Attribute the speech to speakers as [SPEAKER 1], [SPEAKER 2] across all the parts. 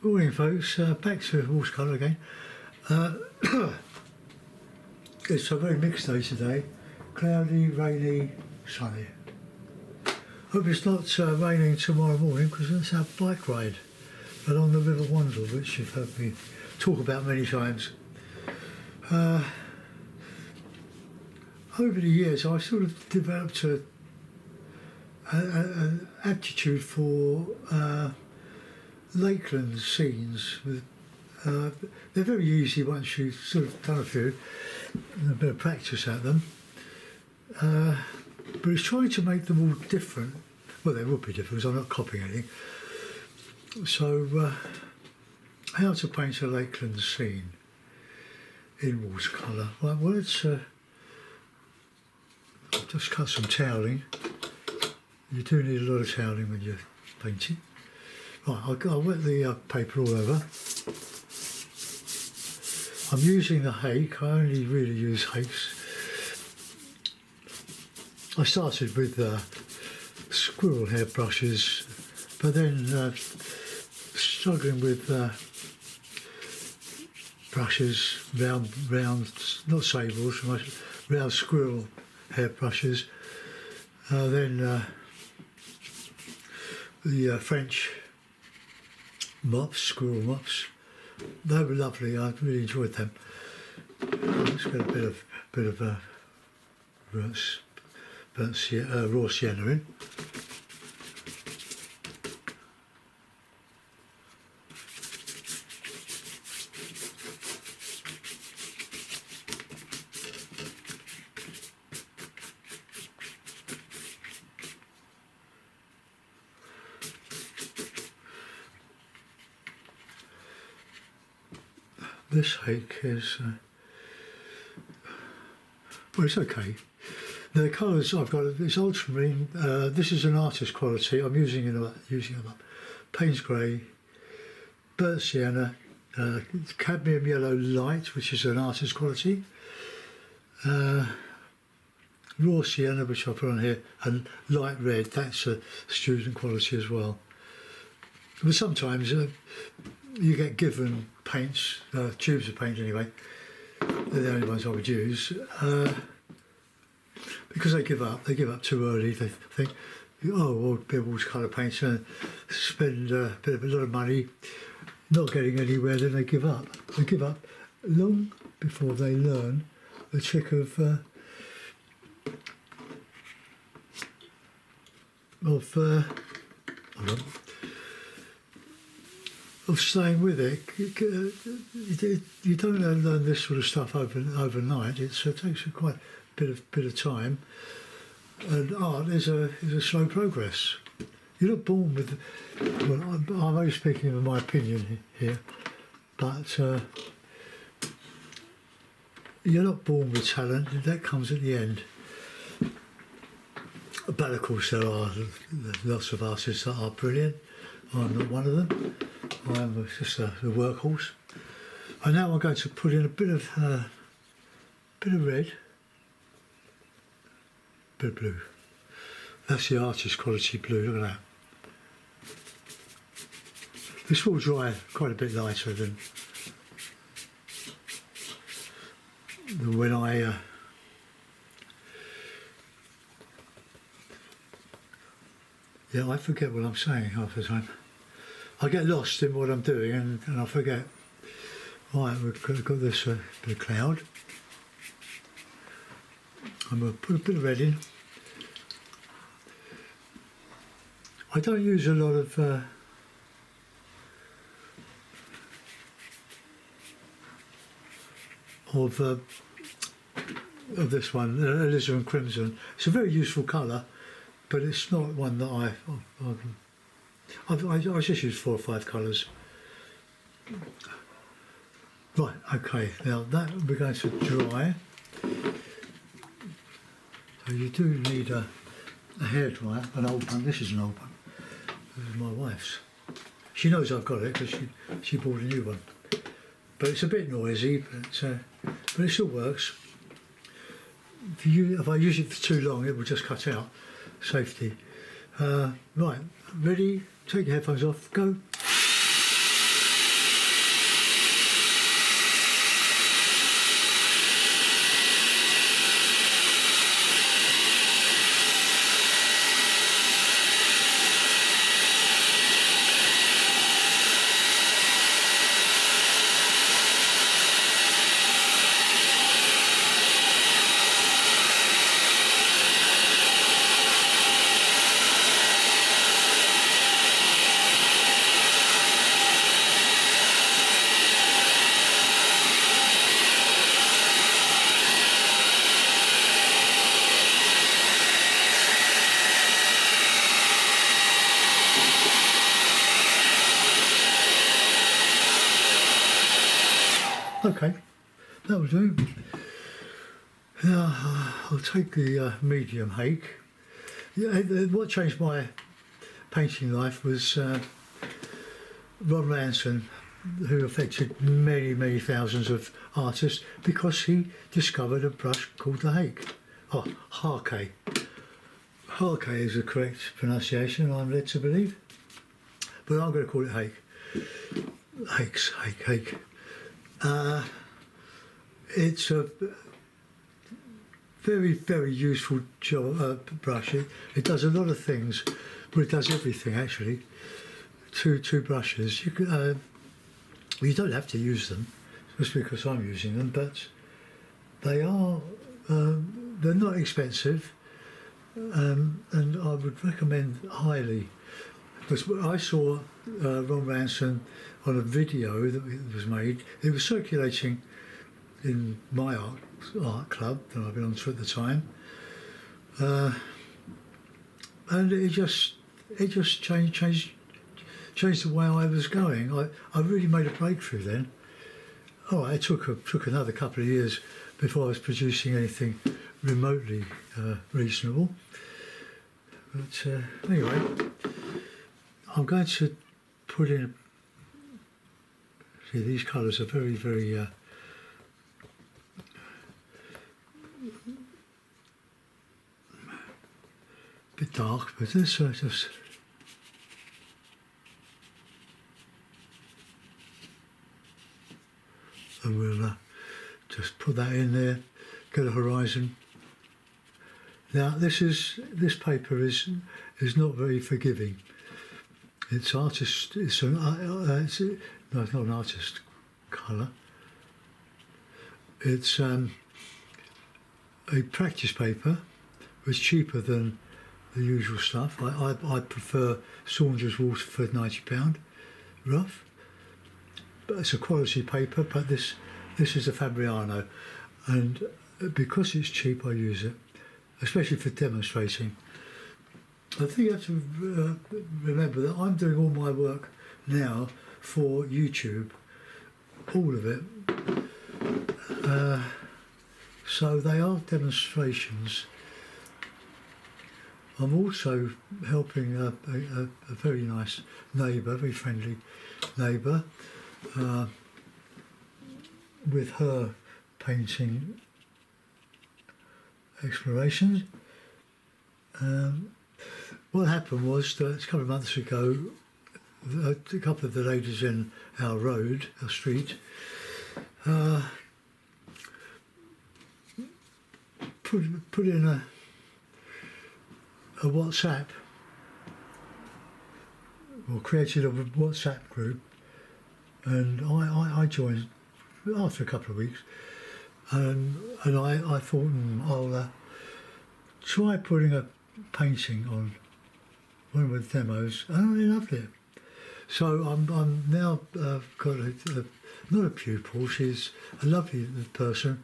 [SPEAKER 1] Morning folks, back to watercolour again. It's a very mixed day today, cloudy, rainy, sunny. Hope it's not raining tomorrow morning because it's our bike ride along the River Wandle, which you've heard me talk about many times. Over the years I've sort of developed an aptitude for lakeland scenes. They're very easy once you've sort of done a few and a bit of practice at them, but it's trying to make them all different. Well, they will be different because I'm not copying anything. So how to paint a lakeland scene in watercolour. Right, well, let's just cut some toweling. You do need a lot of toweling when you're painting. Right, I'll wet the paper all over. I'm using the Hake. I only really use Hakes. I started with squirrel hair brushes, but then struggling with brushes, round, not sables, round squirrel hair brushes. Then the French mops, squirrel mops. They were lovely. I really enjoyed them. Let's get a bit of raw sienna in. This Hake is, well, it's okay. The colours I've got, it's ultramarine. This is an artist quality. I'm using them up. Payne's grey, burnt sienna, cadmium yellow light, which is an artist quality. Raw sienna, which I put on here, and light red. That's a student quality as well. But sometimes you get given paints, tubes of paint anyway. They're the only ones I would use. Because they give up too early. They think, oh, we'll be watercolour paints and spend a lot of money not getting anywhere, then they give up. They give up long before they learn the trick of staying with it. You don't learn this sort of stuff overnight. It takes quite a bit of time, and art is a slow progress. You're not born with. Well, I'm only speaking of my opinion here, but you're not born with talent. That comes at the end. But of course, there are lots of artists that are brilliant. I'm not one of them. I'm just a workhorse. And now I'm going to put in a bit of red, bit of blue. That's the artist quality blue. Look at that. This will dry quite a bit lighter than when I. Yeah, I forget what I'm saying half the time. I get lost in what I'm doing and I forget. Right, we've got this bit of cloud. I'm going to put a bit of red in. I don't use a lot of this one, alizarin crimson. It's a very useful colour, but it's not one that I just use 4 or 5 colours. Right, okay, now that we're going to dry. So you do need a hairdryer, an old one. This is an old one. This is my wife's. She knows I've got it because she bought a new one. But it's a bit noisy, but it still works. If I use it for too long, it will just cut out. Safety. Right, ready? Take your headphones off, go. Okay, that will do. Now I'll take the medium Hake. Yeah, what changed my painting life was Ron Ranson, who affected many, many thousands of artists because he discovered a brush called the Hake. Oh, Hake. Hake is the correct pronunciation, I'm led to believe. But I'm going to call it Hake. Hake. It's a very, very useful brush. It does a lot of things, but it does everything actually. Two brushes. You don't have to use them just because I'm using them, but they are they're not expensive, and I would recommend highly. Because I saw Ron Ranson on a video that was made. It was circulating in my art club that I belonged to at the time, and it just changed the way I was going. I really made a breakthrough then. Oh, it took another couple of years before I was producing anything remotely reasonable. But anyway, I'm going to put in. See, these colours are very, very. Bit dark, but this just. And we'll just put that in there, get a horizon. Now this paper is not very forgiving. It's artist. It's no, it's not an artist colour. It's a practice paper. It's cheaper than the usual stuff. I prefer Saunders Waterford £90 rough. But it's a quality paper, but this is a Fabriano, and because it's cheap I use it, especially for demonstrating. I think you have to remember that I'm doing all my work now for YouTube, all of it, so they are demonstrations. I'm also helping a very nice neighbour, very friendly neighbour, with her painting explorations. What happened was that a couple of months ago, a couple of the ladies in our street, put in a WhatsApp, or created a WhatsApp group. And I joined after a couple of weeks, and I thought I'll try putting a painting on one of the demos, and I loved it. So I'm now got not a pupil. She's a lovely person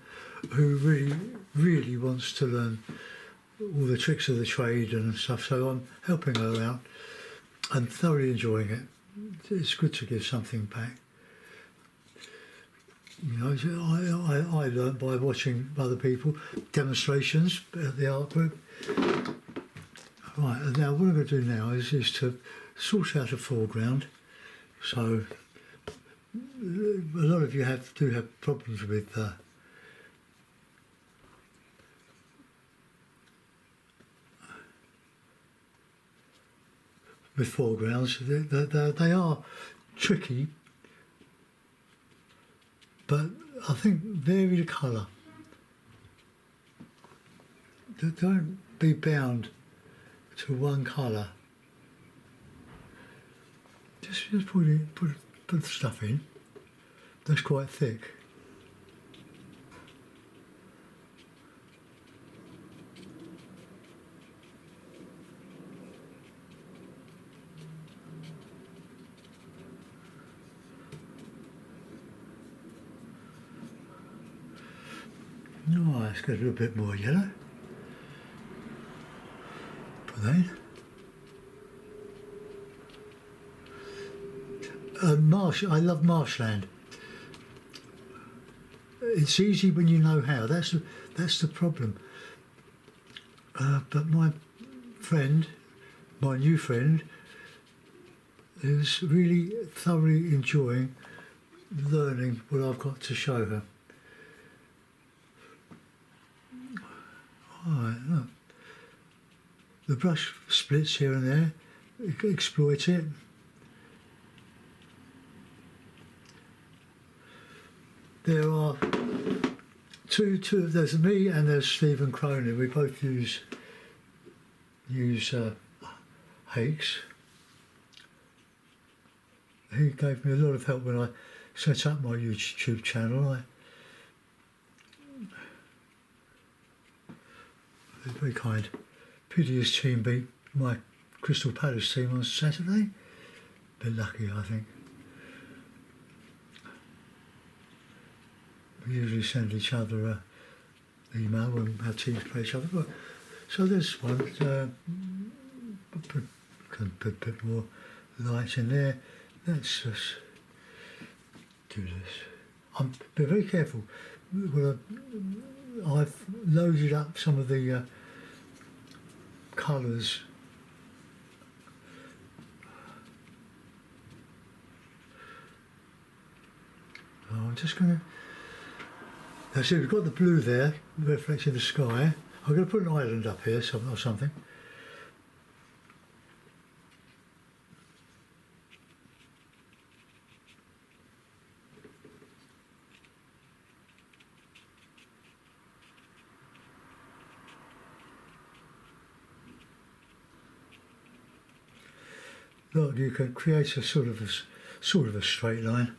[SPEAKER 1] who really wants to learn all the tricks of the trade and stuff. So I'm helping her out and thoroughly enjoying it. It's good to give something back. You know, I learned by watching other people, demonstrations at the art group. Right, and now what I'm going to do now is to sort out a foreground. So a lot of you do have problems with foregrounds. They are tricky. But I think vary the colour. Don't be bound to one colour. Just put the stuff in. That's quite thick. Let's get a little bit more yellow. Put that in. I love marshland. It's easy when you know how. That's the problem. But my friend, my new friend, is really thoroughly enjoying learning what I've got to show her. Alright, look. The brush splits here and there. Exploit it. There are two. There's me and there's Stephen Cronin. We both use Hakes. He gave me a lot of help when I set up my YouTube channel. Very kind. Pity his team beat my Crystal Palace team on Saturday. Bit lucky, I think. We usually send each other an email when our teams play each other. But, so this one, can put a bit more light in there. Let's just do this. I'm be very careful. Well, I've loaded up some of the colours. I'm just going to. Now, see, we've got the blue there, reflecting the sky. I'm going to put an island up here or something. Look, you can create a sort of a straight line.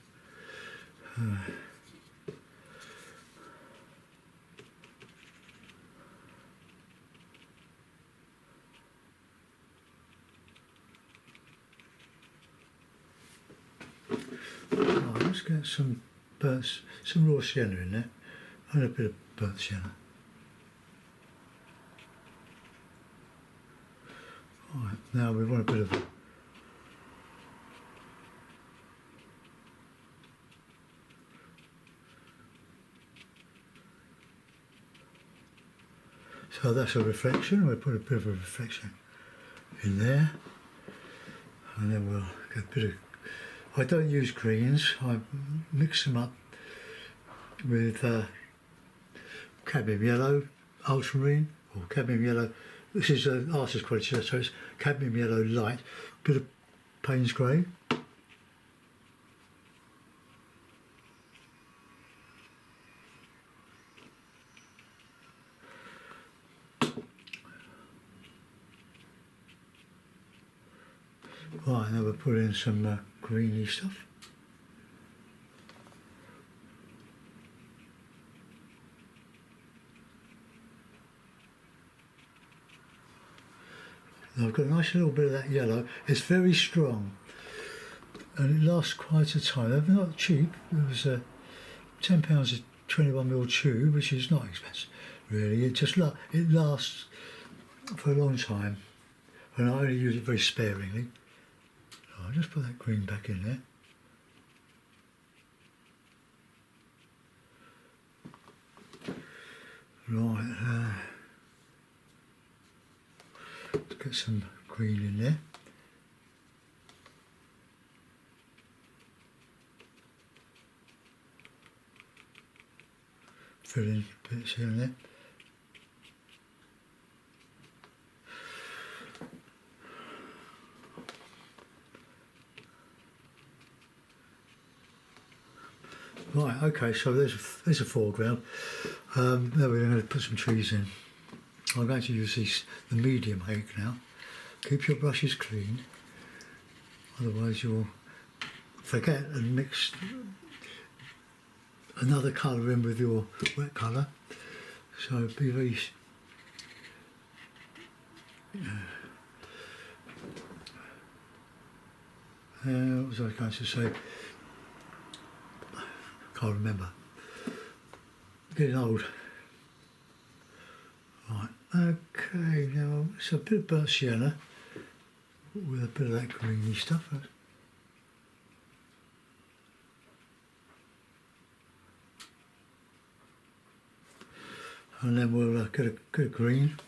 [SPEAKER 1] Let's get some raw sienna in there, and a bit of burnt sienna. Right, now we want a bit of so that's a reflection. We'll put a bit of a reflection in there, and then we'll get a bit of. I don't use greens. I mix them up with cadmium yellow, ultramarine, or cadmium yellow. This is an artist quality, so it's cadmium yellow light, bit of Payne's grey. Right, now we'll put in some greeny stuff. Now I've got a nice little bit of that yellow. It's very strong and it lasts quite a time. They're not cheap. It was £10 a 21mm tube, which is not expensive really. It just it lasts for a long time, and I only use it very sparingly. I'll just put that green back in there. Right, let's get some green in there. Fill in bits here and there. Right, okay, so there's a foreground. Now we're going to put some trees in. I'm going to use the medium Hake now. Keep your brushes clean, otherwise you'll forget and mix another colour in with your wet colour. So be very... what was I going to say? Can't remember. Getting old. Right, okay, now it's a bit of burnt sienna with a bit of that greeny stuff. and then we'll get a green.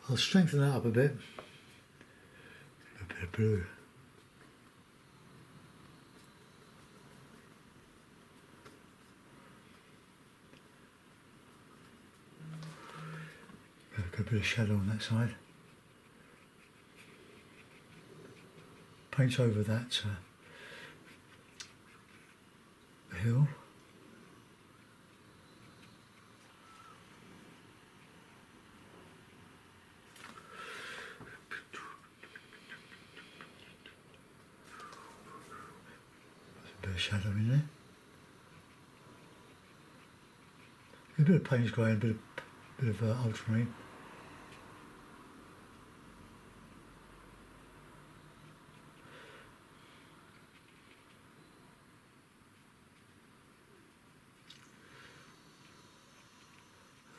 [SPEAKER 1] I'll strengthen that up a bit. A bit of blue. Got a bit of shadow on that side. Paint over that hill. A bit of shadow in there. A bit of Payne's grey and a bit of ultramarine.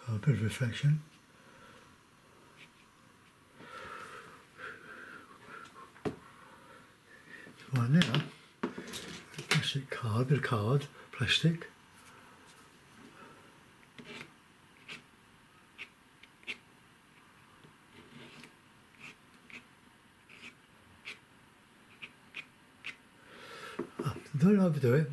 [SPEAKER 1] A bit of reflection. Right now, plastic card, bit of card, plastic. Don't overdo it.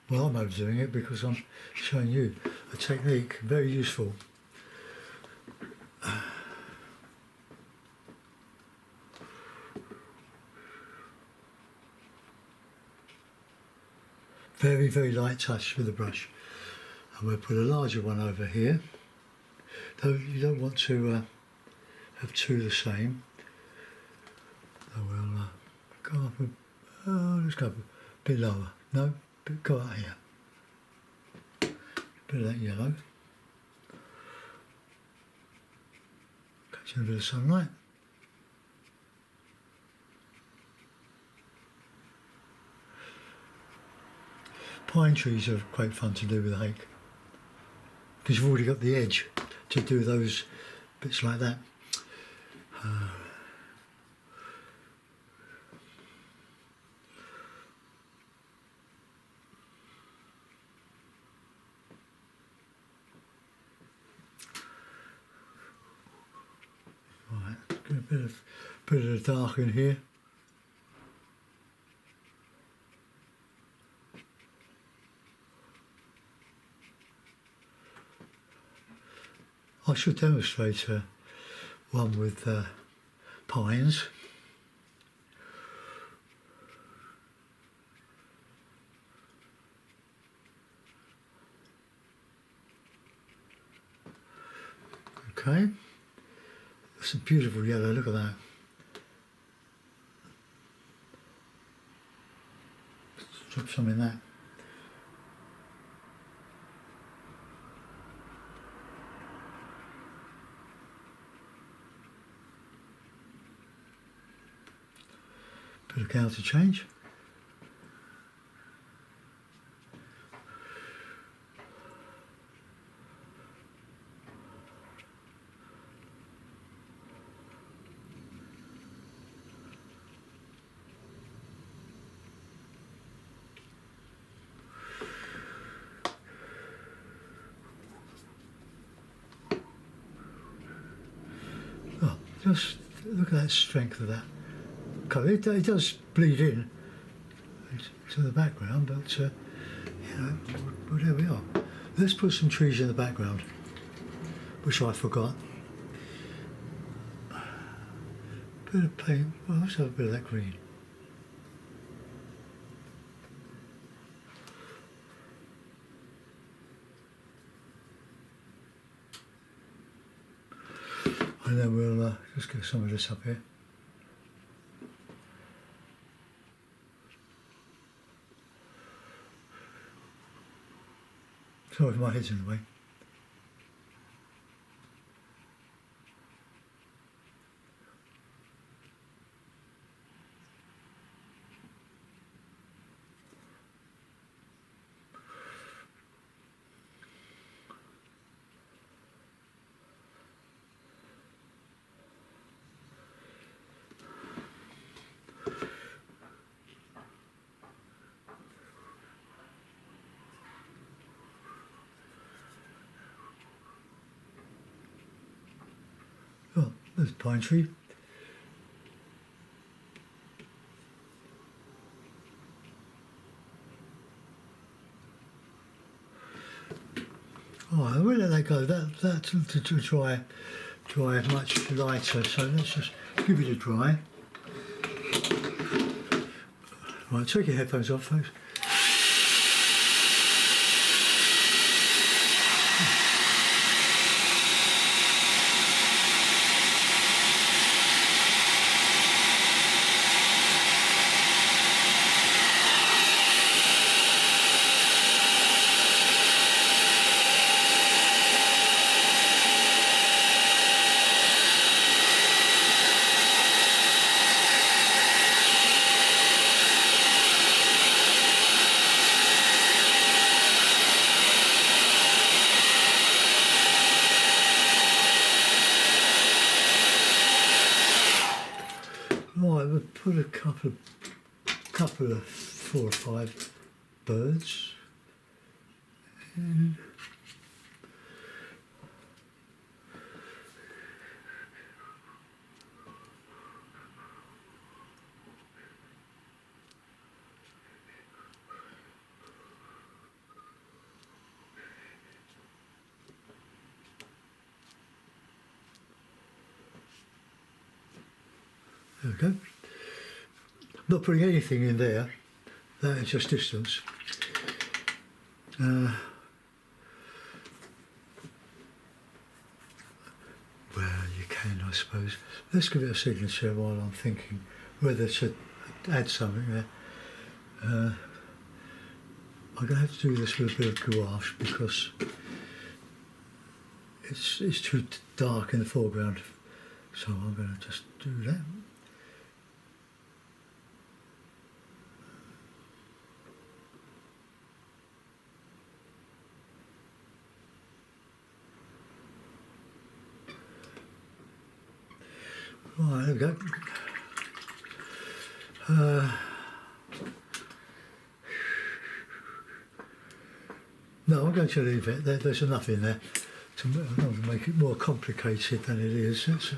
[SPEAKER 1] Well, I'm overdoing it because I'm showing you a technique, very useful. Very, very light touch with the brush. And we'll put a larger one over here. Though you don't want to have two the same. So we'll go up let's go a bit lower. No, go out here. Bit of that yellow. Catching a bit of sunlight. Pine trees are quite fun to do with Hake because you've already got the edge to do those bits like that. Right, get a bit of the dark in here. I should demonstrate one with pines. Okay, that's a beautiful yellow, look at that. Drop some in that. Bit of counter change. Oh, just look at that strength of that colour. It does bleed in to the background, but you know, well, there we are. Let's put some trees in the background, which I forgot. Bit of paint. Well, let's have a bit of that green. And then we'll just get some of this up here. Sorry if my head's in the way. There's pine tree. Oh, I will let that go. That to dry much lighter. So let's just give it a dry. Right, take your headphones off, folks. Right, we'll put a couple of 4 or 5 birds in. There we go. Not putting anything in there, that is just distance. Well, you can, I suppose. Let's give it a signature while I'm thinking whether to add something there. I'm going to have to do this with a bit of gouache because it's too dark in the foreground. So I'm going to just do that. Right, there we go. No, I'm going to leave it. There's enough in there to make it more complicated than it is. Let's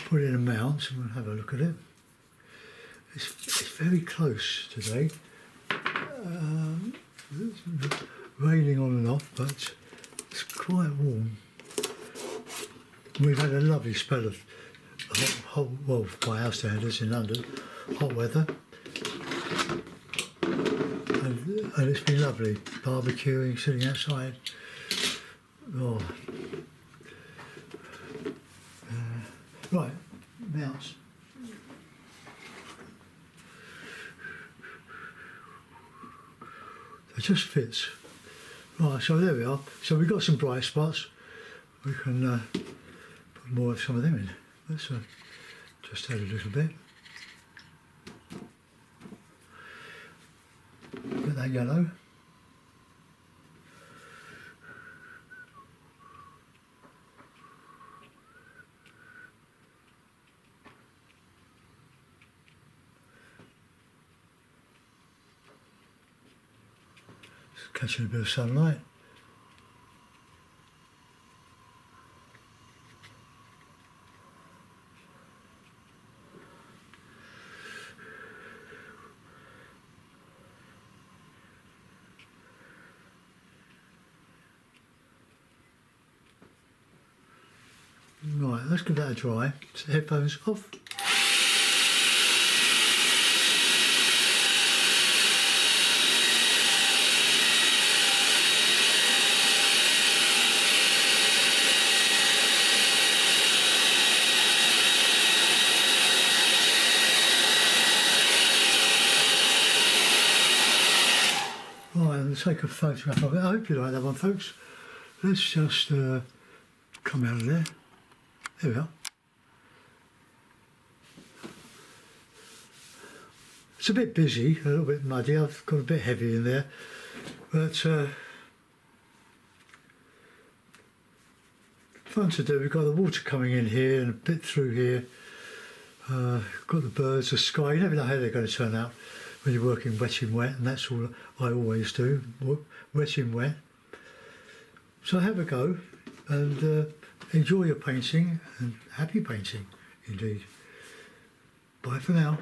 [SPEAKER 1] put in a mount and we'll have a look at it. It's very close today. It's raining on and off, but it's quite warm. We've had a lovely spell of hot, well, by our standards in London, hot weather, and it's been lovely barbecuing, sitting outside. Oh, right, mounts. It just fits. Right, so there we are. So we've got some bright spots. We can put more of some of them in. Let's just add a little bit. Get that yellow. Just catching a bit of sunlight. Right, let's give that a try. So headphones off. Right, let's take a photograph of it. I hope you like that one, folks. Let's just come out of there. There we are. It's a bit busy, a little bit muddy. I've got a bit heavy in there, but fun to do. We've got the water coming in here and a bit through here. Got the birds, the sky. You never know how they're going to turn out when you're working wet in wet, and that's all I always do, wet in wet. So have a go and enjoy your painting and happy painting. indeed. Bye for now.